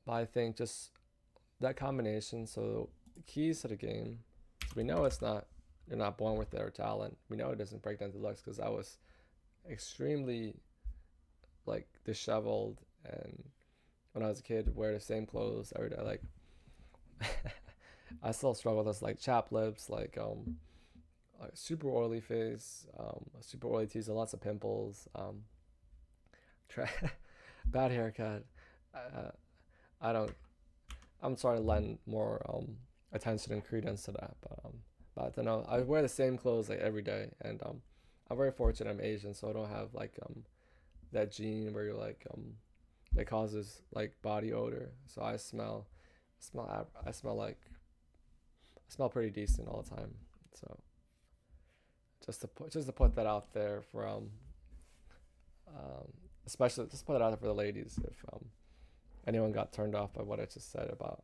But I think just that combination. So the keys to the game. So we know it's not you're not born with their talent. We know it doesn't break down to looks because I was extremely like disheveled and when I was a kid wear the same clothes every day. Like I still struggle with this like chapped lips, like super oily face, super oily teeth, and lots of pimples, tra- bad haircut. Uh, I don't. I'm sorry to lend more attention and credence to that, but I don't know. I wear the same clothes like every day, and I'm very fortunate. I'm Asian, so I don't have like that gene where you're like that causes like body odor. So I smell like I smell pretty decent all the time. So just to put that out there for um especially just put it out there for the ladies if anyone got turned off by what I just said about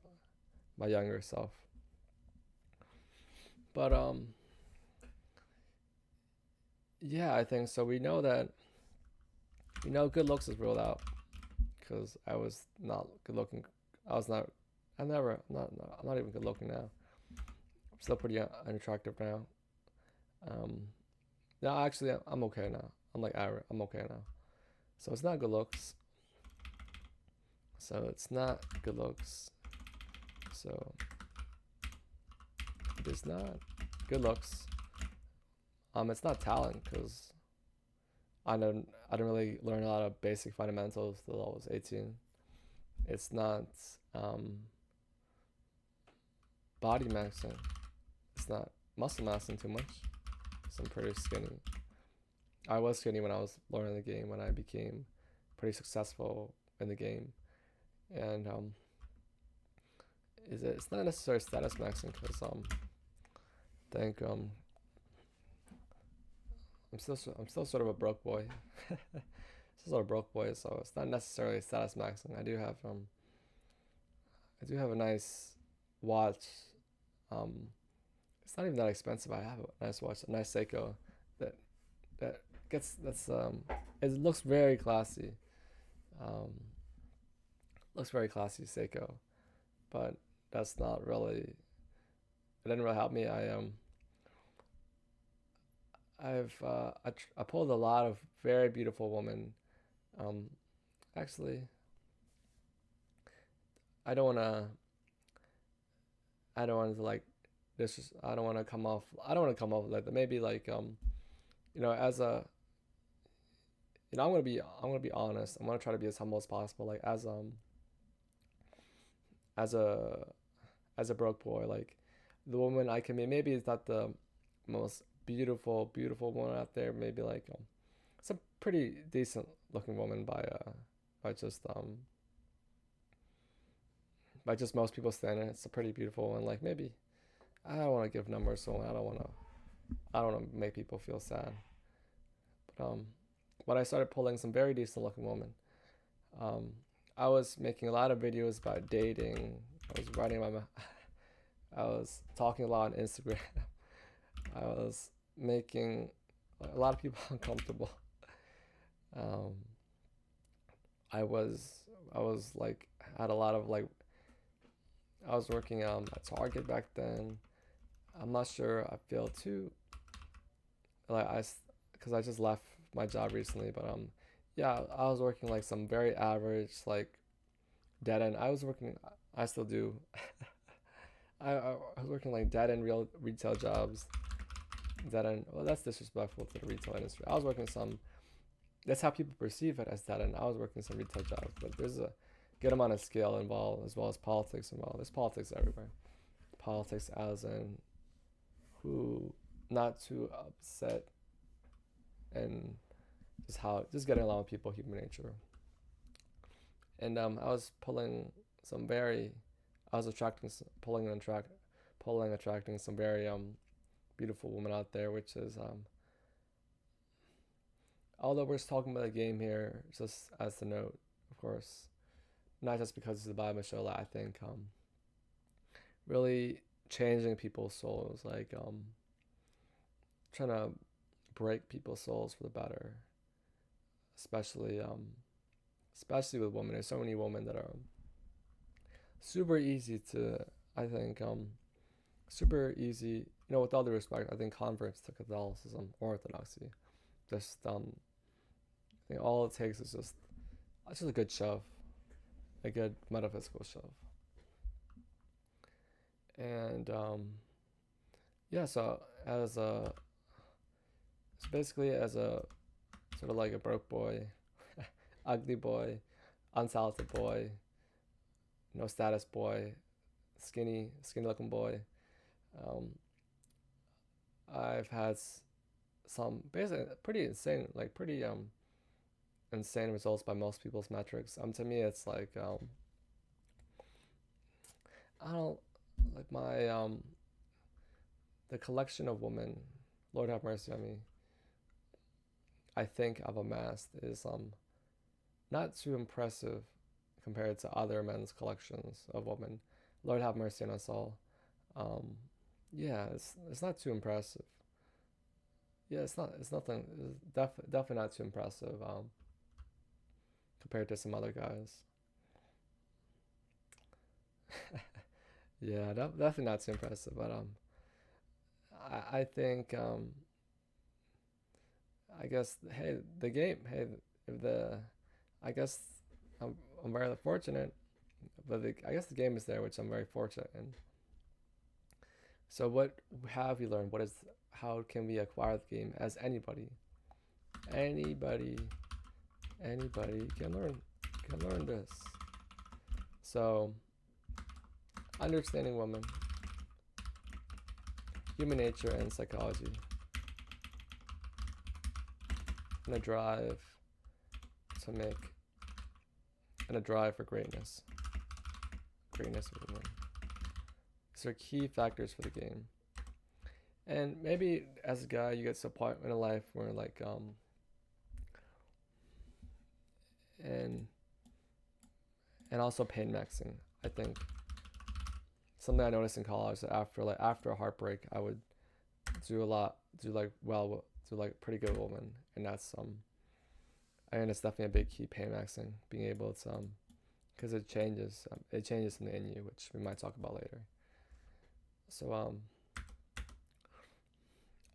my younger self. But yeah, I think so. We know good looks is ruled out because I was not good looking. I was not. I never. I'm not even good looking now. I'm still pretty unattractive now. Um, no, actually, I'm okay now. I'm like average. I'm okay now. So it's not good looks. So it's not good looks. So it is not good looks. It's not talent because I didn't really learn a lot of basic fundamentals till I was 18. It's not um, body maxing. It's not muscle massing too much. So I'm pretty skinny. I was skinny when I was learning the game. When I became pretty successful in the game, and it's not necessarily status maxing because I think I'm still sort of a broke boy. Still sort of broke boy, so it's not necessarily status maxing. I do have a nice watch. Um, it's not even that expensive. I have a nice watch, a nice Seiko that that that's it looks very classy. Um, looks very classy Seiko, but that's not really. It didn't really help me. I pulled a lot of very beautiful women. Um, Actually, I don't wanna I don't want to like this. I don't want to come off. I don't want to come off like that. Maybe like as a I'm gonna be honest. I'm gonna try to be as humble as possible. Like as a as a broke boy, like the woman I can be. Maybe it's not the most beautiful woman out there. Maybe like it's a pretty decent looking woman by just by just most people standing. It's a pretty beautiful one. Like maybe I don't want to give numbers, so I don't want to make people feel sad. But I started pulling some very decent looking women. Um, I was making a lot of videos about dating. I was writing my, I was talking a lot on Instagram. I was making a lot of people uncomfortable. Um, I was like had a lot of like I was working at Target back then. I'm not sure I feel too like because I just left my job recently, but yeah, I was working like some very average like dead end. I was working. I still do. I was working like dead end real retail jobs. Dead end. Well, that's disrespectful to the retail industry. I was working some. That's how people perceive it as dead end. I was working some retail jobs, but there's a good amount of skill involved as well as politics involved. There's politics everywhere. Politics as in who not to upset and just getting along with people, human nature. And I was pulling some very, I was attracting, pulling, attracting some very beautiful women out there, which is although we're just talking about the game here, just as the note, of course, not just because it's the Bible show. I think really changing people's souls, like trying to break people's souls for the better, especially especially with women. There's so many women that are super easy to, I think, super easy. You know, with all due respect, I think converts to Catholicism or Orthodoxy, just I think all it takes is just it's just a good shove, a good metaphysical shove, and yeah. So basically as a sort of like a broke boy, ugly boy, untalented boy, no status boy, skinny looking boy. Um, I've had some basically pretty insane, like pretty insane results by most people's metrics. To me, it's like I don't like my the collection of women. Lord have mercy on me. I think I've amassed is not too impressive compared to other men's collections of women. Lord have mercy on us all. Um, yeah, it's not too impressive. Yeah, it's nothing. Definitely not too impressive. Compared to some other guys. Yeah, definitely not too impressive. But I think I guess hey the game hey if the I guess I'm very fortunate, but I guess the game is there, which I'm very fortunate in. So what have you learned? What is how can we acquire the game as anybody? Anybody, anybody can learn this. So understanding women, human nature and psychology, and a drive to make and a drive for greatness. Greatness of women. These are key factors for the game. And maybe as a guy you get to a point in a life where like and and also pain maxing. I think something I noticed in college that after a heartbreak I would do a lot do like well do like pretty good woman, and that's and it's definitely a big key pain maxing, being able to because it changes something in you, which we might talk about later. So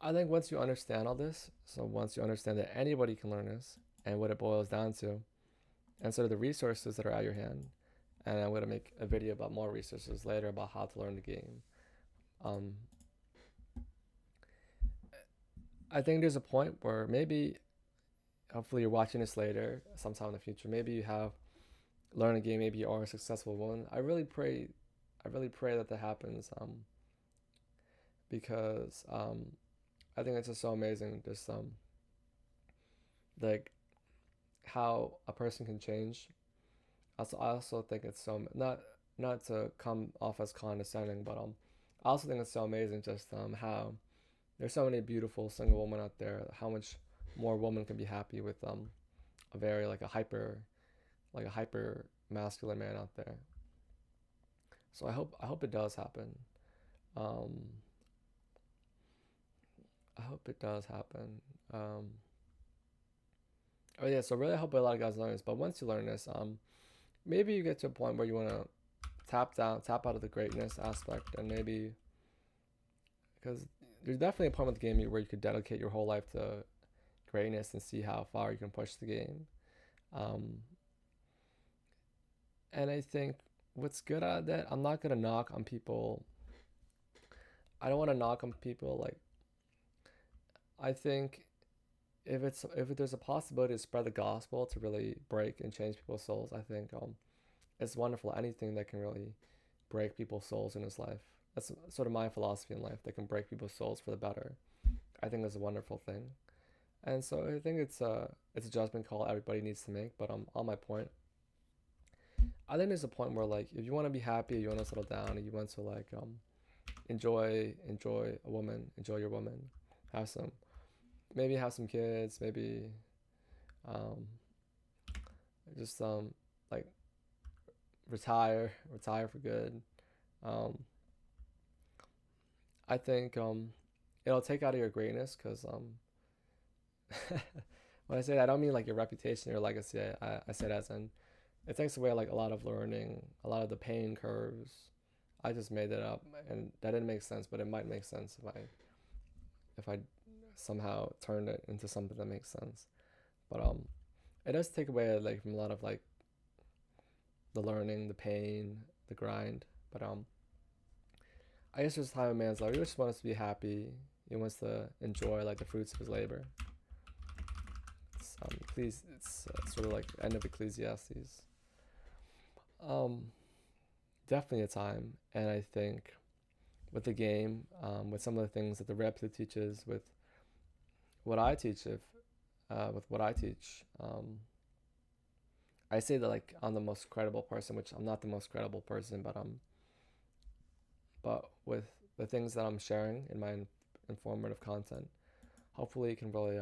I think once you understand all this, so once you understand that anybody can learn this and what it boils down to, and sort of the resources that are at your hand, and I'm gonna make a video about more resources later about how to learn the game. Um, I think there's a point where maybe, hopefully, you're watching this later, sometime in the future. Maybe you have learned a game. Maybe you are a successful one. I really pray that that happens. Because I think it's just so amazing. Just like how a person can change. I also think it's so not to come off as condescending, but I also think it's so amazing just how there's so many beautiful single women out there. How much more women can be happy with a very like a hyper masculine man out there. So I hope it does happen. Um, I hope it does happen. Um, oh yeah, so really I hope a lot of guys learn this. But once you learn this, maybe you get to a point where you want to tap out of the greatness aspect, and maybe because there's definitely a point with the game where you could dedicate your whole life to greatness and see how far you can push the game. Um, and I think what's good at that, I'm not gonna knock on people. I don't want to knock on people. Like I think if there's a possibility to spread the gospel to really break and change people's souls, I think it's wonderful. Anything that can really break people's souls in his life. That's sort of my philosophy in life. That can break people's souls for the better. I think is a wonderful thing. And so I think it's a judgment call everybody needs to make. But on my point, I think there's a point where like if you want to be happy, you want to settle down, and you want to like enjoy a woman, enjoy your woman, have some maybe have some kids, maybe um just like retire for good. Um, I think it'll take out of your greatness because when I say that, I don't mean like your reputation or legacy. I say that as in it takes away like a lot of learning, a lot of the pain curves. I just made that up, and that didn't make sense, but it might make sense if I somehow turned it into something that makes sense. But it does take away like from a lot of like the learning, the pain, the grind. But I guess there's a time in man's life he just wants to be happy. He wants to enjoy like the fruits of his labor. It's sort of like end of Ecclesiastes. Um, Definitely a time, and I think with the game, with some of the things that the Replit teaches, with what I teach, if with what I teach, I say that like I'm the most credible person, which I'm not the most credible person, but with the things that I'm sharing in my informative content, hopefully it can really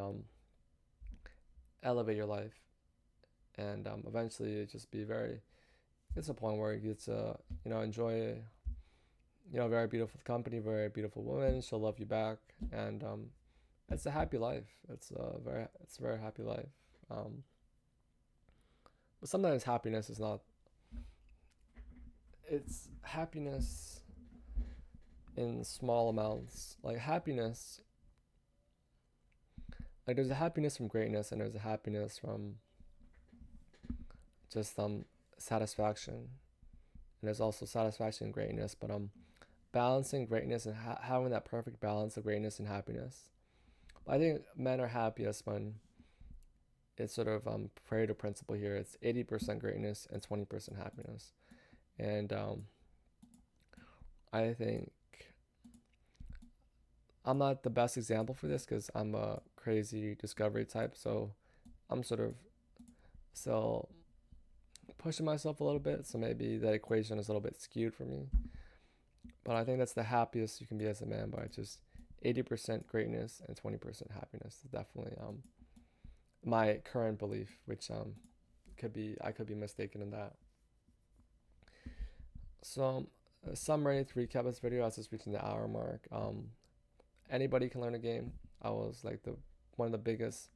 elevate your life, and eventually just be very. It's a point where you get to enjoy a very beautiful company, very beautiful woman. She'll love you back, and it's a happy life. It's a very happy life. Um, but sometimes happiness is not. It's happiness in small amounts. Like happiness, like there's a happiness from greatness, and there's a happiness from just satisfaction, and there's also satisfaction and greatness. But balancing greatness and having that perfect balance of greatness and happiness. I think men are happiest when it's sort of Pareto principle here. It's 80% greatness and 20% happiness, and I think I'm not the best example for this because I'm a crazy discovery type. So I'm sort of still pushing myself a little bit. So maybe that equation is a little bit skewed for me. But I think that's the happiest you can be as a man by just 80% greatness and 20% happiness. Is definitely my current belief, which I could be mistaken in that. So summary to recap this video, as it's reaching the hour mark. Anybody can learn a game. I was like the one of the biggest,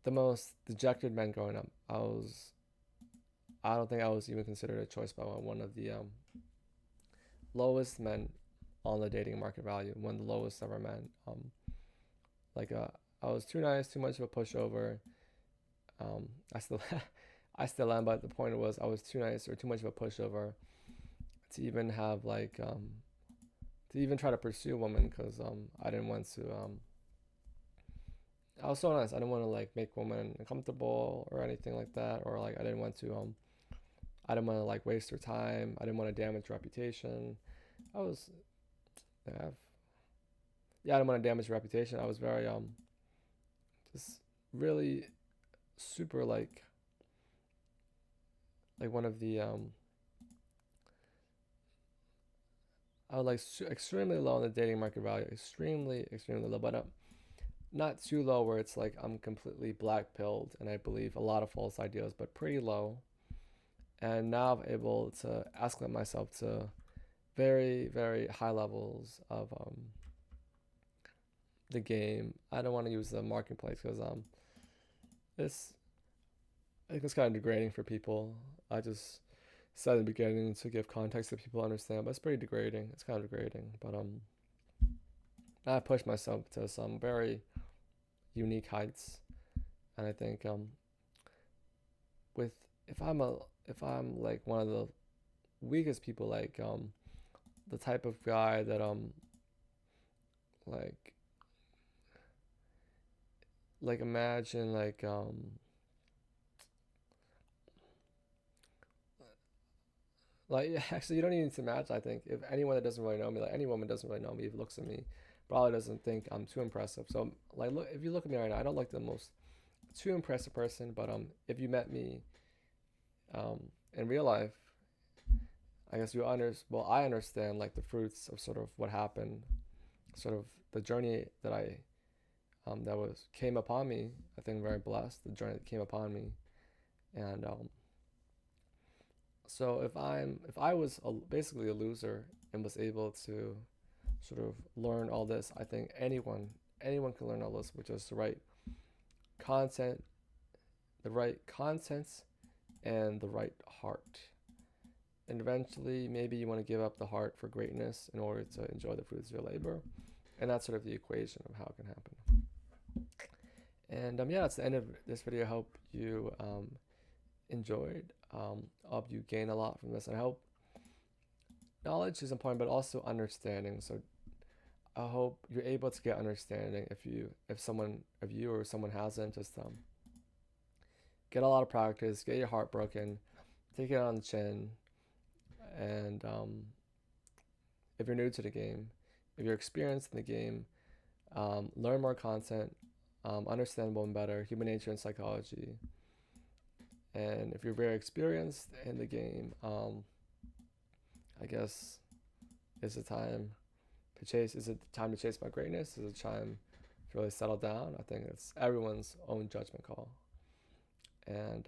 the most dejected men growing up. I don't think I was even considered a choice by one of the lowest men on the dating market value, one of the lowest ever men. like I was too nice, too much of a pushover. I still I still am, but the point was I was too nice or too much of a pushover to even have like to even try to pursue a woman because I didn't want to I was so nice. I didn't want to like make women uncomfortable or anything like that, or like I didn't want to like waste her time. I didn't want to damage her reputation. I was yeah, yeah, I didn't want to damage her reputation. I was very just really super like one of the I was like extremely low on the dating market value, extremely low, but not too low where it's like I'm completely black pilled and I believe a lot of false ideas, but pretty low. And now I'm able to escalate myself to very high levels of the game. I don't want to use the marketplace because it's I think it's kind of degrading for people. I just said in the beginning to give context so people understand, but it's pretty degrading. It's kind of degrading, but I pushed myself to some very unique heights, and I think with if I'm like one of the weakest people, the type of guy that like imagine actually you don't even need to match. I think if anyone that doesn't really know me, like any woman doesn't really know me, if looks at me, probably doesn't think I'm too impressive. So like look, if you look at me right now, I don't like the most too impressive person, but if you met me in real life, I guess you under well I understand like the fruits of sort of what happened, sort of the journey that I that was came upon me. I think very blessed the journey that came upon me, and so if I was basically a loser and was able to sort of learn all this, I think anyone can learn all this, which is content, the right contents, and the right heart. And eventually, maybe you want to give up the heart for greatness in order to enjoy the fruits of your labor, and that's sort of the equation of how it can happen. And yeah, that's the end of this video. I hope you enjoyed. I hope you gain a lot from this, and I hope knowledge is important, but also understanding. So I hope you're able to get understanding if you or someone hasn't, just get a lot of practice, get your heart broken, take it on the chin, and if you're new to the game, if you're experienced in the game, learn more content, understand women better, human nature and psychology. And if you're very experienced in the game, I guess is it time to chase? Is it time to chase my greatness? Is it time to really settle down? I think it's everyone's own judgment call. And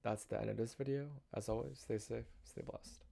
that's the end of this video. As always, stay safe, stay blessed.